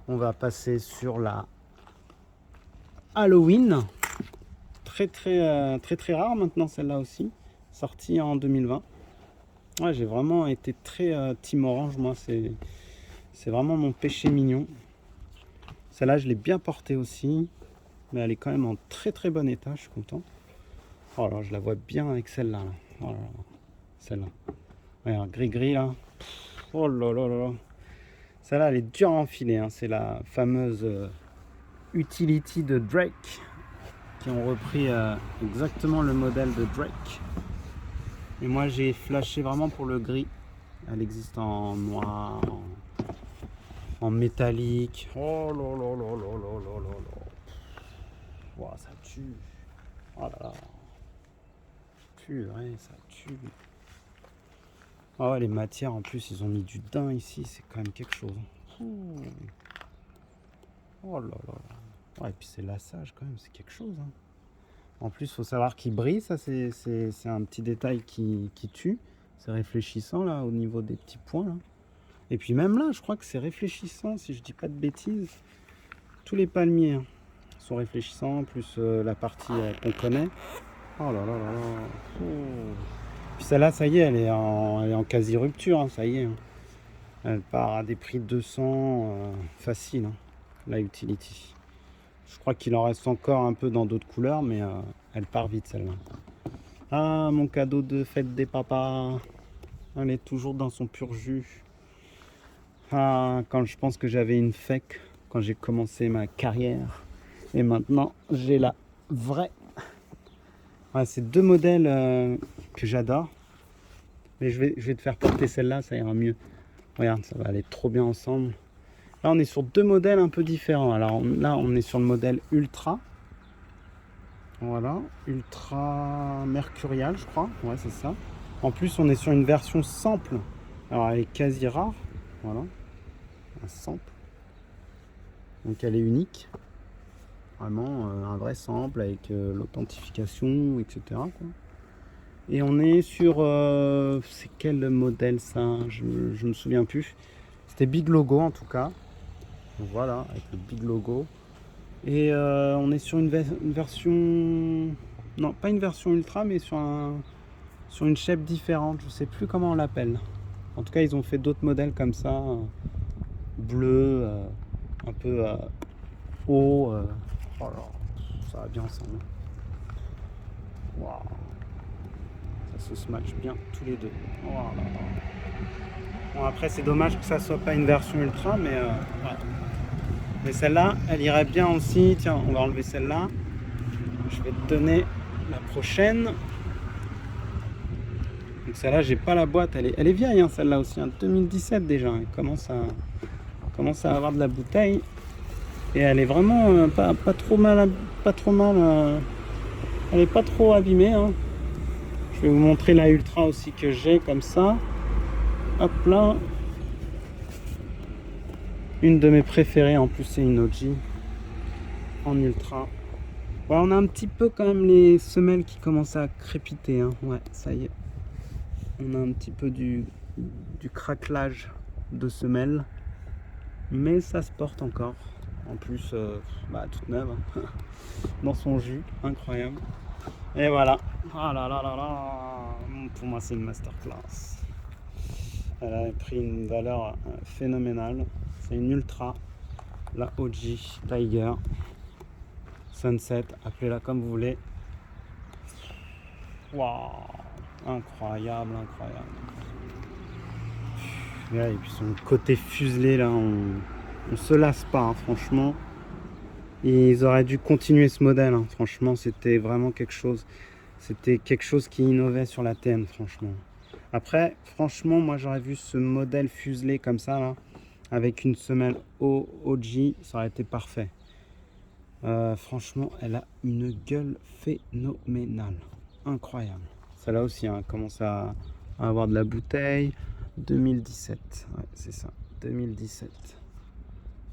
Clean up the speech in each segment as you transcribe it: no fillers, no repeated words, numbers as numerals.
On va passer sur la Halloween. Très rare maintenant celle-là aussi. Sortie en 2020. Ouais, j'ai vraiment été très team orange. Moi, c'est vraiment mon péché mignon. Celle-là, je l'ai bien portée aussi. Mais elle est quand même en très bon état. Je suis content. Oh là, je la vois bien avec celle-là. Là. Oh là là. Celle-là. Regarde, gris là. Oh là là là là. Celle-là, elle est dure à enfiler. Hein. C'est la fameuse Utility de Drake. Qui ont repris exactement le modèle de Drake. Et moi, j'ai flashé vraiment pour le gris. Elle existe en noir, en métallique. Oh là là là là là là là là. Wow, ça tue. Oh là là. Purée, ça tue. Ah ouais, les matières en plus, ils ont mis du daim ici, c'est quand même quelque chose. Ouh. Oh là là là. Ouais, et puis c'est lassage quand même, c'est quelque chose. Hein. En plus, il faut savoir qu'il brille, ça c'est un petit détail qui tue. C'est réfléchissant là au niveau des petits points là. Et puis même là, je crois que c'est réfléchissant, si je dis pas de bêtises. Tous les palmiers hein, sont réfléchissants, plus la partie qu'on connaît. Oh là là là là. Oh. Puis celle-là, ça y est, elle est en quasi-rupture, hein, ça y est. Hein. Elle part à des prix de 200 facile, hein, la Utility. Je crois qu'il en reste encore un peu dans d'autres couleurs, mais elle part vite celle-là. Ah, mon cadeau de fête des papas. Elle est toujours dans son pur jus. Ah, quand je pense que j'avais une fake quand j'ai commencé ma carrière. Et maintenant, j'ai la vraie. Ouais, c'est deux modèles que j'adore. Mais je vais te faire porter celle-là, ça ira mieux. Regarde, ça va aller trop bien ensemble. Là, on est sur deux modèles un peu différents. Alors là, on est sur le modèle Ultra. Voilà, Ultra Mercurial, je crois. Ouais, c'est ça. En plus, on est sur une version sample. Alors, elle est quasi rare. Voilà, un sample. Donc, elle est unique. Vraiment un vrai sample avec l'authentification, etc. Quoi. Et on est sur... c'est quel modèle ça? Je me souviens plus. C'était Big Logo en tout cas. Donc, voilà, avec le Big Logo. Et on est sur une version... Non, pas une version ultra, mais sur une shape différente. Je sais plus comment on l'appelle. En tout cas, ils ont fait d'autres modèles comme ça. Bleu, un peu haut. Oh là, ça va bien ensemble. Waouh. Ça se match bien tous les deux. Oh là là. Bon, après, c'est dommage que ça soit pas une version ultra, mais ouais. Mais celle-là, elle irait bien aussi. Tiens, on va enlever celle-là. Je vais te donner la prochaine. Donc celle-là, j'ai pas la boîte. Elle est vieille, hein, celle-là aussi. Hein, 2017 déjà. Elle commence à avoir de la bouteille. Et elle est vraiment pas trop mal. Elle est pas trop abîmée. Hein. Je vais vous montrer la Ultra aussi que j'ai comme ça. Hop là. Une de mes préférées. En plus, c'est une OG en Ultra. Ouais, on a un petit peu quand même les semelles qui commencent à crépiter. Hein. Ouais, ça y est. On a un petit peu du craquelage de semelles. Mais ça se porte encore. En plus, toute neuve. Hein. Dans son jus. Incroyable. Et voilà. Ah là là là là. Pour moi, c'est une masterclass. Elle a pris une valeur phénoménale. C'est une Ultra. La OG Tiger. Sunset, appelez-la comme vous voulez. Waouh, incroyable. Et puis son côté fuselé là, on se lasse pas, hein, franchement. Ils auraient dû continuer ce modèle, hein. Franchement, c'était vraiment quelque chose. C'était quelque chose qui innovait sur la TN, franchement. Après, franchement, moi j'aurais vu ce modèle fuselé comme ça là, avec une semelle OG, ça aurait été parfait. Franchement, elle a une gueule phénoménale. Incroyable. Celle-là aussi hein, commence à avoir de la bouteille. 2017. Ouais, c'est ça. 2017.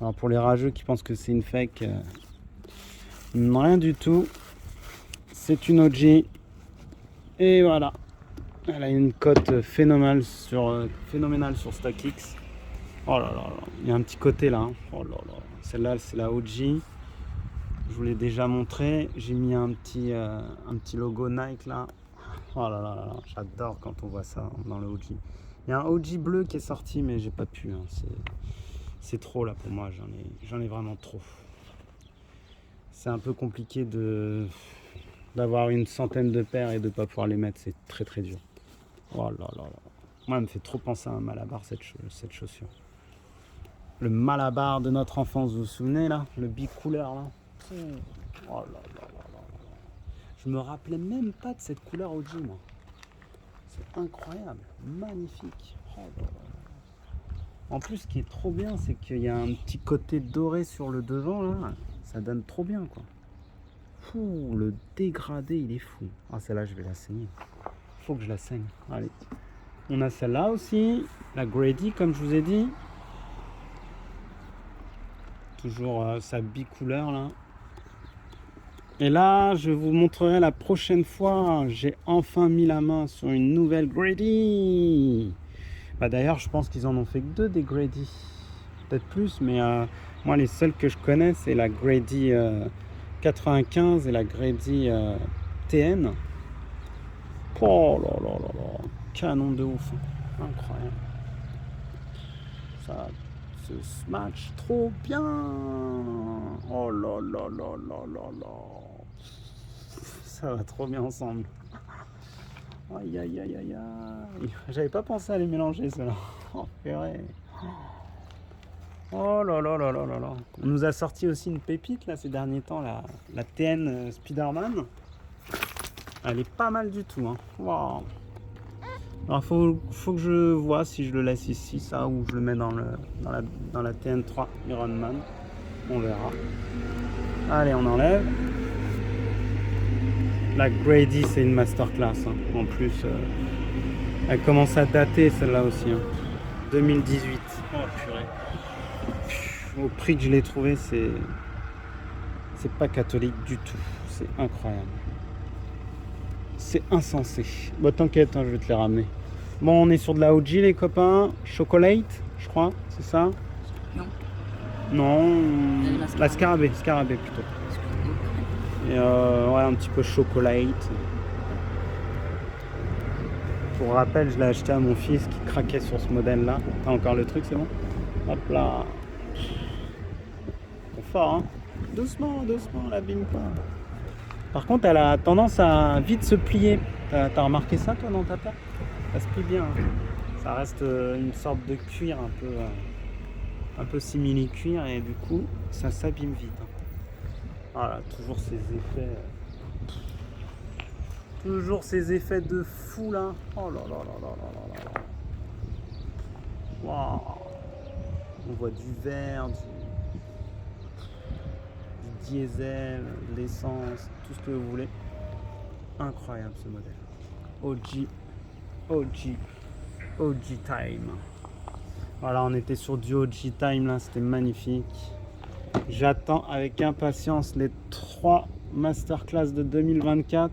Alors pour les rageux qui pensent que c'est une fake, rien du tout. C'est une OG. Et voilà. Elle a une cote phénoménale sur StockX. Oh là là là. Il y a un petit côté là. Hein. Oh là là. Celle-là, c'est la OG. Je vous l'ai déjà montré. J'ai mis un petit logo Nike là. Oh là là là. J'adore quand on voit ça dans le OG. Il y a un OG bleu qui est sorti, mais j'ai pas pu. Hein. C'est trop là pour moi. J'en ai vraiment trop. C'est un peu compliqué d'avoir une centaine de paires et de ne pas pouvoir les mettre. C'est très très dur. Oh là là là. Moi, elle me fait trop penser à un Malabar cette chaussure. Le Malabar de notre enfance, vous vous souvenez là? Le bicouleur là. Oh là là là là. Je me rappelais même pas de cette couleur OG moi. C'est incroyable, magnifique. Oh là là. En plus, ce qui est trop bien, c'est qu'il y a un petit côté doré sur le devant là. Ça donne trop bien quoi. Fou, le dégradé il est fou. Ah celle-là je vais la saigner. Faut que je la saigne. Allez. On a celle-là aussi, la Grady comme je vous ai dit. Toujours sa bicouleur là. Et là, je vous montrerai la prochaine fois. J'ai enfin mis la main sur une nouvelle Grady. Bah, d'ailleurs, je pense qu'ils en ont fait que 2 des Grady. Peut-être plus, mais moi, les seules que je connais, c'est la Grady 95 et la Grady TN. Oh là là là là. Canon de ouf. Incroyable. Ça se match trop bien. Oh là là là là là là. Ça va trop bien ensemble. Aïe aïe aïe aïe aïe. J'avais pas pensé à les mélanger ceux-là. Oh purée. Oh là là là là là là. On nous a sorti aussi une pépite là ces derniers temps, la TN Spider-Man. Elle est pas mal du tout. Hein. Wow. Alors faut que je vois si je le laisse ici, ça, ou je le mets dans la TN3 Ironman. On verra. Allez, on enlève. La Grady, c'est une masterclass. Hein. En plus, elle commence à dater celle-là aussi. Hein. 2018. Oh purée. Au prix que je l'ai trouvé, c'est pas catholique du tout. C'est incroyable. C'est insensé. Bon, t'inquiète, hein, je vais te les ramener. Bon, on est sur de la OG, les copains. Chocolate, je crois, c'est ça? Non. Non, la Scarabée plutôt. Et ouais, un petit peu chocolate. Pour rappel, je l'ai acheté à mon fils qui craquait sur ce modèle-là. T'as encore le truc, c'est bon? Hop là. C'est fort, hein? Doucement, doucement, l'abîme pas. Par contre, elle a tendance à vite se plier. T'as remarqué ça, toi, dans ta paire? Ça se plie bien. Hein. Ça reste une sorte de cuir un peu simili-cuir et du coup, ça s'abîme vite. Hein. Voilà, toujours ces effets. Toujours ces effets de fou là. Oh là là là là là là là. Waouh. On voit du vert, du diesel, de l'essence, tout ce que vous voulez. Incroyable ce modèle. OG Time. Voilà, on était sur du OG Time là, c'était magnifique. J'attends avec impatience les 3 masterclass de 2024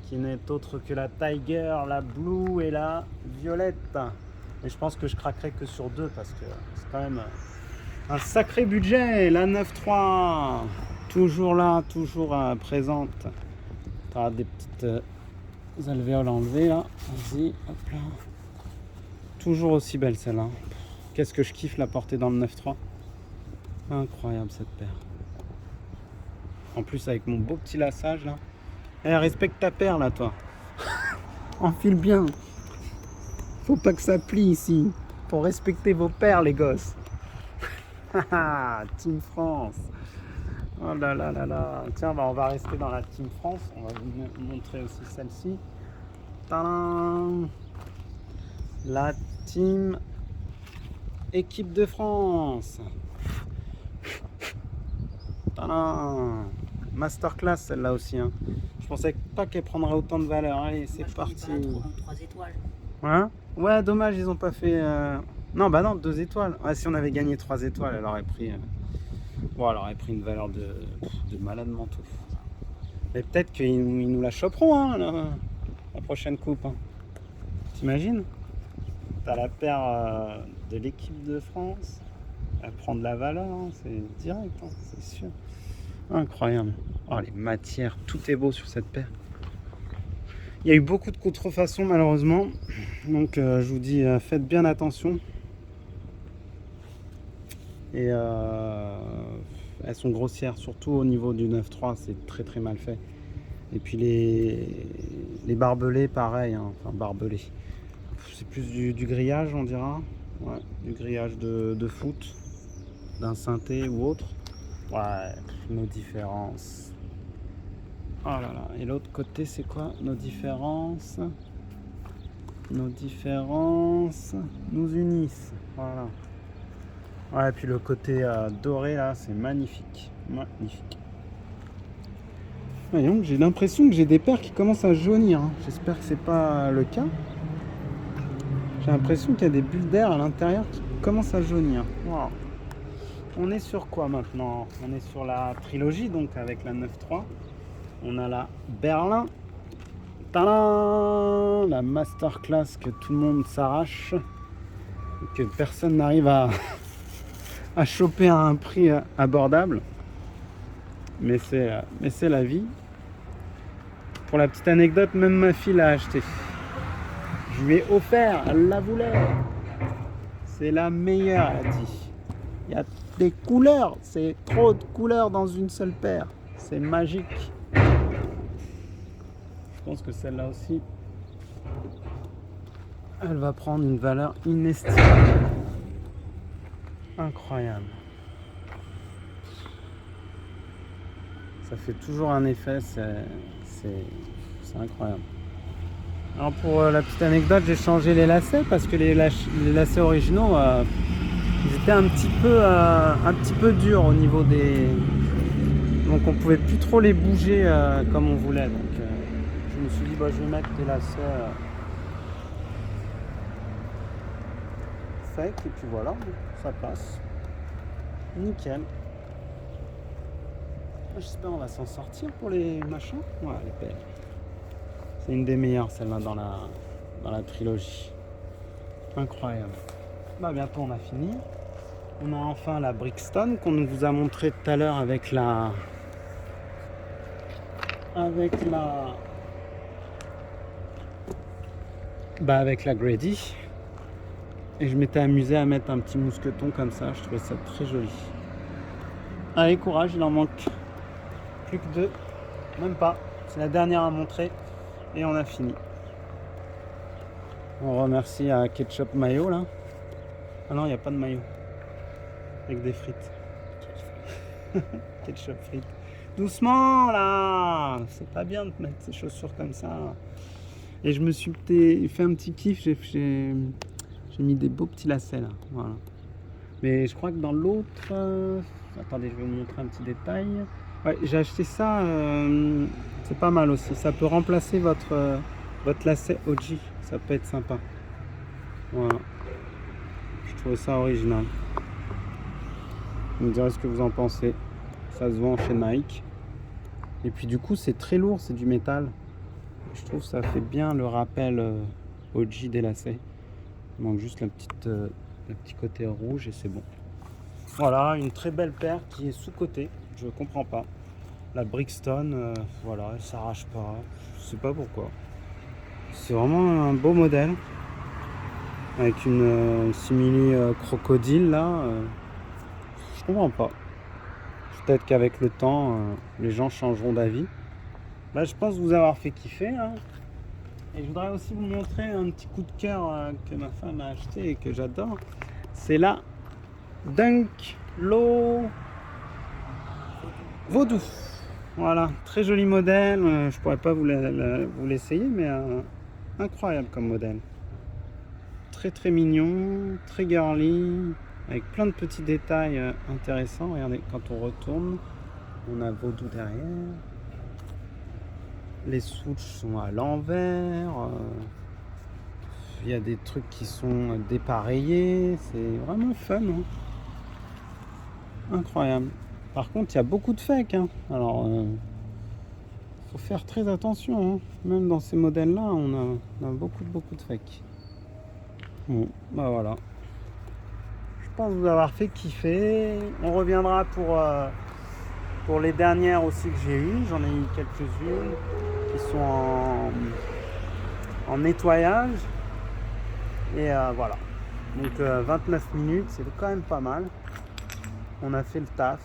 qui n'est autre que la Tiger, la Blue et la Violette. Et je pense que je craquerai que sur 2 parce que c'est quand même un sacré budget. La 9.3 toujours là, toujours présente. Tu as des petites alvéoles enlevées là. Vas-y, hop là. Toujours aussi belle celle-là. Qu'est-ce que je kiffe la porter dans le 9.3. Incroyable cette paire. En plus avec mon beau petit lassage là. Eh, respecte ta paire là toi. Enfile bien. Faut pas que ça plie ici. Faut respecter vos paires les gosses. Team France. Oh là là là là. Tiens, bah on va rester dans la Team France. On va vous montrer aussi celle-ci. Tadam. La Team Équipe de France. Tadam. Masterclass celle-là aussi. Hein. Je pensais pas qu'elle prendrait autant de valeur. Allez, c'est parti. 3 étoiles. Hein? Ouais, dommage, ils ont pas fait. Non, bah non, 2 étoiles. Ouais, si on avait gagné 3 étoiles, elle aurait pris. Bon, elle aurait pris une valeur de malade mental. Mais peut-être qu'ils nous la choperont, hein, la prochaine coupe. Hein. T'imagines? t'as la paire de l'équipe de France. Elle prend de la valeur, hein, c'est direct, hein, c'est sûr. Incroyable. Oh, les matières, tout est beau sur cette paire. Il y a eu beaucoup de contrefaçons malheureusement. Donc je vous dis, faites bien attention. Et elles sont grossières, surtout au niveau du 9.3, c'est très très mal fait. Et puis les barbelés, pareil, hein, enfin barbelés. C'est plus du grillage, on dira. Ouais, du grillage de foot, d'un synthé ou autre. Ouais, nos différences. Oh là là, et l'autre côté, c'est quoi nos différences? Nos différences nous unissent. Voilà. Ouais, et puis le côté doré là, c'est magnifique. Magnifique. Ouais, donc j'ai l'impression que j'ai des paires qui commencent à jaunir. Hein. J'espère que c'est pas le cas. J'ai l'impression qu'il y a des bulles d'air à l'intérieur qui commencent à jaunir. Wow. On est sur quoi maintenant? On est sur la trilogie, donc avec la 9.3. On a la Berlin. Tadam! La masterclass que tout le monde s'arrache. Que personne n'arrive à choper à un prix abordable. Mais c'est la vie. Pour la petite anecdote, même ma fille l'a acheté. Je lui ai offert, elle la voulait. C'est la meilleure, elle a dit. Il y a des couleurs, c'est trop de couleurs dans une seule paire. C'est magique. Je pense que celle-là aussi, elle va prendre une valeur inestimable. Incroyable. Ça fait toujours un effet, c'est incroyable. Alors pour la petite anecdote, j'ai changé les lacets parce que les lacets originaux, ils étaient un petit peu durs au niveau des... Donc on pouvait plus trop les bouger comme on voulait. Donc je me suis dit, bah, je vais mettre des lacets secs et puis voilà, ça passe. Nickel. J'espère qu'on va s'en sortir pour les machins. Ouais, elle est belle. C'est une des meilleures, celle-là, dans la trilogie. Incroyable. Bah, bientôt, on a fini. On a enfin la Brixton qu'on vous a montré tout à l'heure avec la Grady. Et je m'étais amusé à mettre un petit mousqueton comme ça. Je trouvais ça très joli. Allez, courage, il en manque plus que 2. Même pas. C'est la dernière à montrer. Et on a fini. On remercie à Ketchup Mayo là. Ah non, il n'y a pas de maillot. Avec des frites. Ketchup frites. Doucement là. C'est pas bien de mettre ces chaussures comme ça. Et je me suis fait un petit kiff. J'ai mis des beaux petits lacets là. Voilà. Mais je crois que dans l'autre... Attendez, je vais vous montrer un petit détail. Ouais, j'ai acheté ça. C'est pas mal aussi. Ça peut remplacer votre lacet OG. Ça peut être sympa. Voilà. Je trouve ça original. Vous me direz ce que vous en pensez. Ça se vend chez Nike. Et puis du coup, c'est très lourd. C'est du métal. Je trouve que ça fait bien le rappel OG des lacets. Il manque juste le petit côté rouge et c'est bon. Voilà, une très belle paire qui est sous-cotée. Je comprends pas. La Brixton, voilà, elle s'arrache pas. Je sais pas pourquoi. C'est vraiment un beau modèle. Avec une simili crocodile là. Je comprends pas. Peut-être qu'avec le temps, les gens changeront d'avis. Là, je pense vous avoir fait kiffer. Hein. Et je voudrais aussi vous montrer un petit coup de cœur que ma femme a acheté et que j'adore. C'est la Dunk Low Vaudou. Voilà, très joli modèle. Je pourrais pas vous l'essayer, mais incroyable comme modèle. Très très mignon, très girly, avec plein de petits détails intéressants. Regardez, quand on retourne, on a Vaudou derrière. Les swoosh sont à l'envers. Il y a des trucs qui sont dépareillés. C'est vraiment fun. Hein. Incroyable. Par contre, il y a beaucoup de fake. Hein. Alors, faut faire très attention. Hein. Même dans ces modèles-là, on a beaucoup de fake. Bon, bah voilà. Je pense vous avoir fait kiffer. On reviendra pour les dernières aussi que j'ai eues. J'en ai eu quelques-unes qui sont en nettoyage. Et voilà. Donc 29 minutes, c'est quand même pas mal. On a fait le taf.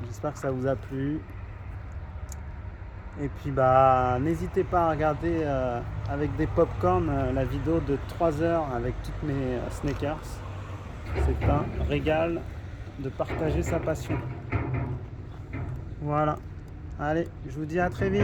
J'espère que ça vous a plu. Et puis bah n'hésitez pas à regarder avec des pop-corn la vidéo de 3 heures avec toutes mes sneakers. C'est un régal de partager sa passion. Voilà. Allez, je vous dis à très vite.